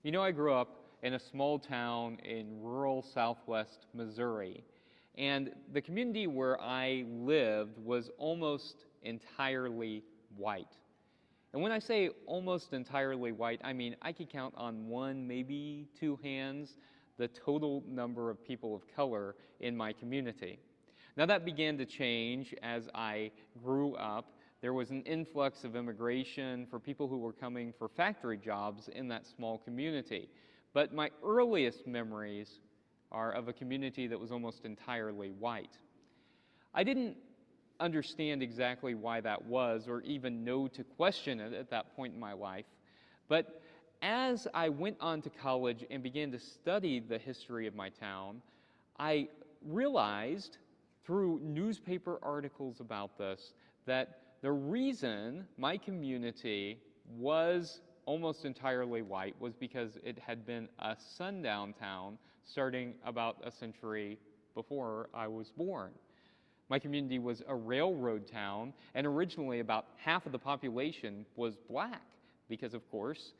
You know, I grew up in a small town in rural southwest Missouri, and the community where I lived was almost entirely white. And when I say almost entirely white, I mean I could count on one, maybe two hands, the total number of people of color in my community. Now that began to change as I grew up. There was an influx of immigration for people who were coming for factory jobs in that small community. But my earliest memories are of a community that was almost entirely white. I didn't understand exactly why that was or even know to question it at that point in my life. But as I went on to college and began to study the history of my town, I realized through newspaper articles about this that the reason my community was almost entirely white was because it had been a sundown town starting about a century before I was born. My community was a railroad town, and originally about half of the population was black because, of course,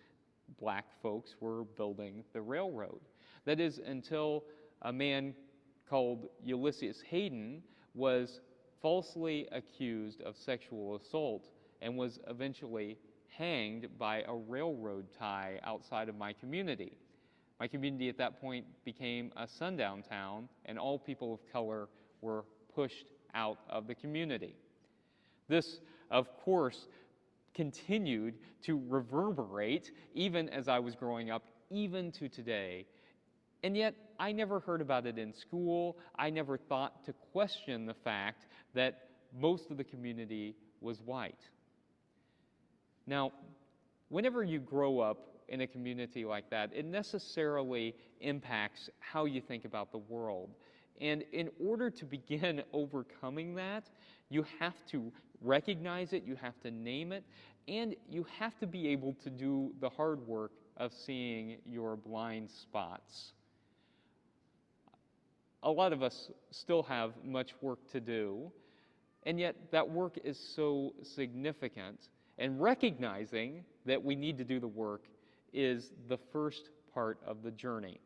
black folks were building the railroad. That is until a man called Ulysses Hayden was falsely accused of sexual assault and was eventually hanged by a railroad tie outside of my community. My community at that point became a sundown town, and all people of color were pushed out of the community. This, of course, continued to reverberate even as I was growing up, even to today. And yet, I never heard about it in school. I never thought to question the fact that most of the community was white. Now, whenever you grow up in a community like that, it necessarily impacts how you think about the world. And in order to begin overcoming that, you have to recognize it, you have to name it, and you have to be able to do the hard work of seeing your blind spots. A lot of us still have much work to do, and yet that work is so significant. And recognizing that we need to do the work is the first part of the journey.